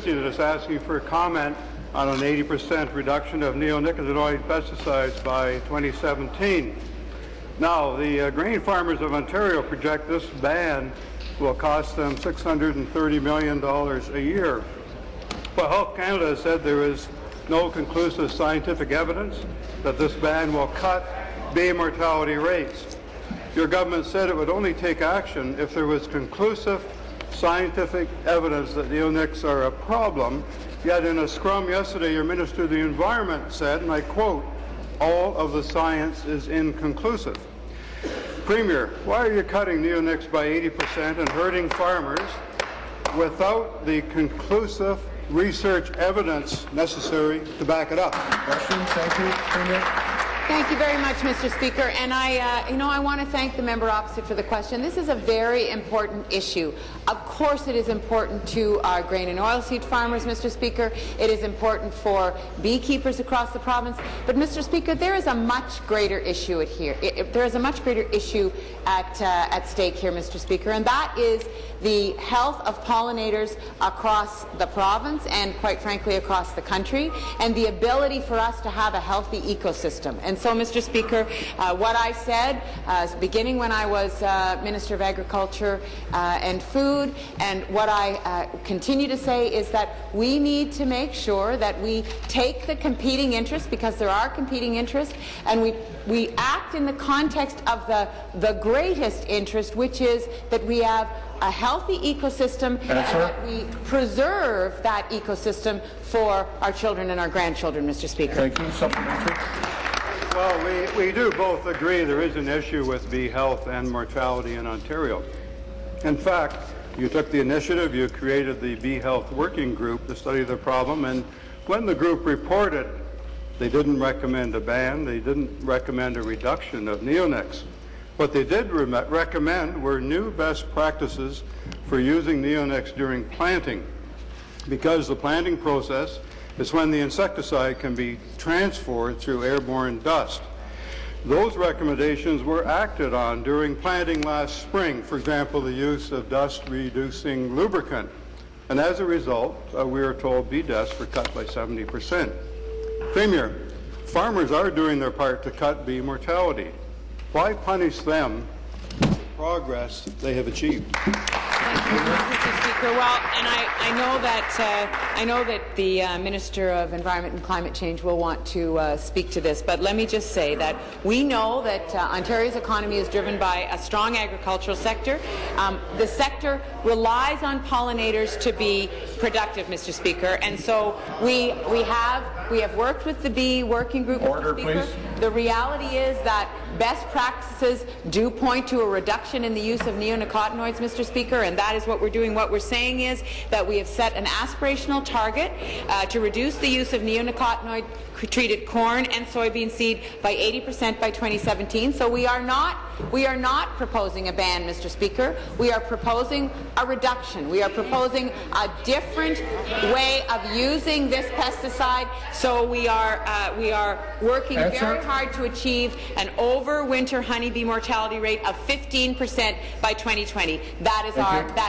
Christie that is asking for a comment on an 80% reduction of neonicotinoid pesticides by 2017. Now, the grain farmers of Ontario project this ban will cost them $630 million a year. But Health Canada has said there is no conclusive scientific evidence that this ban will cut bee mortality rates. Your government said it would only take action if there was conclusive scientific evidence that neonics are a problem, yet in a scrum yesterday your Minister of the Environment said, and I quote, "All of the science is inconclusive." Premier, why are you cutting neonics by 80% and hurting farmers without the conclusive research evidence necessary to back it up? Question. Thank you, Premier. Thank you very much, Mr. Speaker. And I want to thank the member opposite for the question. This is a very important issue. Of course it is important to our grain and oilseed farmers, Mr. Speaker. It is important for beekeepers across the province. But, Mr. Speaker, there is a much greater issue here. There is a much greater issue at stake here, Mr. Speaker, and that is the health of pollinators across the province and, quite frankly, across the country, and the ability for us to have a healthy ecosystem. And so, Mr. Speaker, what I said, beginning when I was Minister of Agriculture and Food, and what I continue to say is that we need to make sure that we take the competing interests, because there are competing interests, and we act in the context of the greatest interest, which is that we have a healthy ecosystem and that we preserve that ecosystem for our children and our grandchildren, Mr. Speaker. Thank you. Supplementary. Well, we do both agree there is an issue with bee health and mortality in Ontario. In fact, you took the initiative, you created the Bee Health Working Group to study the problem, and when the group reported, they didn't recommend a ban, they didn't recommend a reduction of neonics. What they did recommend were new best practices for using neonics during planting, because the planting process is when the insecticide can be transferred through airborne dust. Those recommendations were acted on during planting last spring, for example, the use of dust-reducing lubricant. And as a result, we are told bee deaths were cut by 70%. Premier, farmers are doing their part to cut bee mortality. Why punish them for the progress they have achieved? Thank you, Mr. Speaker. Well, and I know that the Minister of Environment and Climate Change will want to speak to this, but let me just say that we know that Ontario's economy is driven by a strong agricultural sector. The sector relies on pollinators to be productive, Mr. Speaker, and so we have worked with the Bee Working Group, Order, Mr. Speaker. please. The reality is that best practices do point to a reduction in the use of neonicotinoids, Mr. Speaker, and that is what we're doing. What we're saying is that we have set an aspirational target to reduce the use of neonicotinoid-treated corn and soybean seed by 80% by 2017. So we are not proposing a ban, Mr. Speaker. We are proposing a reduction. We are proposing a different way of using this pesticide. So we are working very hard to achieve an overwinter honeybee mortality rate of 15% by 2020. That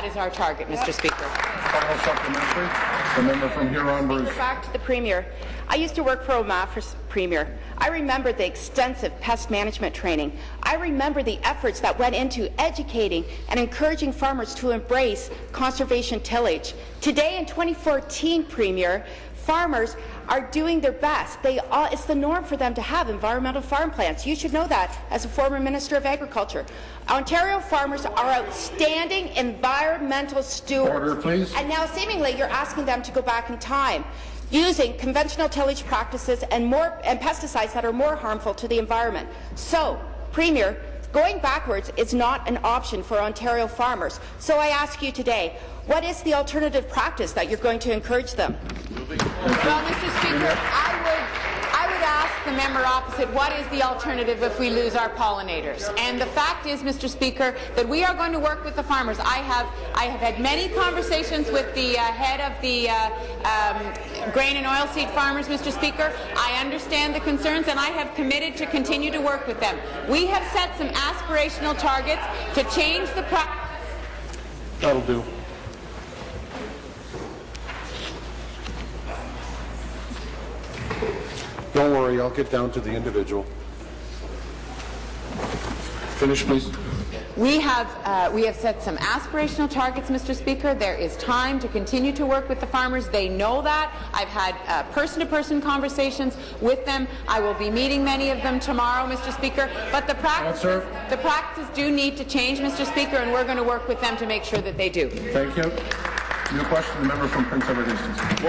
is our target, Mr. Speaker. Final supplementary. The member from Huron-Bruce. Back to the Premier. I used to work for OMAFRS, Premier. I remember the extensive pest management training. I remember the efforts that went into educating and encouraging farmers to embrace conservation tillage. Today, in 2014, Premier, farmers are doing their best. It's the norm for them to have environmental farm plans. You should know that as a former Minister of Agriculture. Ontario farmers are outstanding environmental stewards. Order, please. And now, seemingly, you're asking them to go back in time, using conventional tillage practices and pesticides that are more harmful to the environment. So, Premier, going backwards is not an option for Ontario farmers. So I ask you today, what is the alternative practice that you're going to encourage them? Well, Mr. Speaker, I would ask the member opposite, what is the alternative if we lose our pollinators? And the fact is, Mr. Speaker, that we are going to work with the farmers. I have had many conversations with the head of the grain and oilseed farmers, Mr. Speaker. I understand the concerns, and I have committed to continue to work with them. We have set some aspirational targets to change the That'll do. Don't worry, I'll get down to the individual. Finish, please. We have set some aspirational targets, Mr. Speaker. There is time to continue to work with the farmers. They know that. I've had person-to-person conversations with them. I will be meeting many of them tomorrow, Mr. Speaker. But the practices do need to change, Mr. Speaker, and we're going to work with them to make sure that they do. Thank you. New question, the member from Prince Edward Hastings.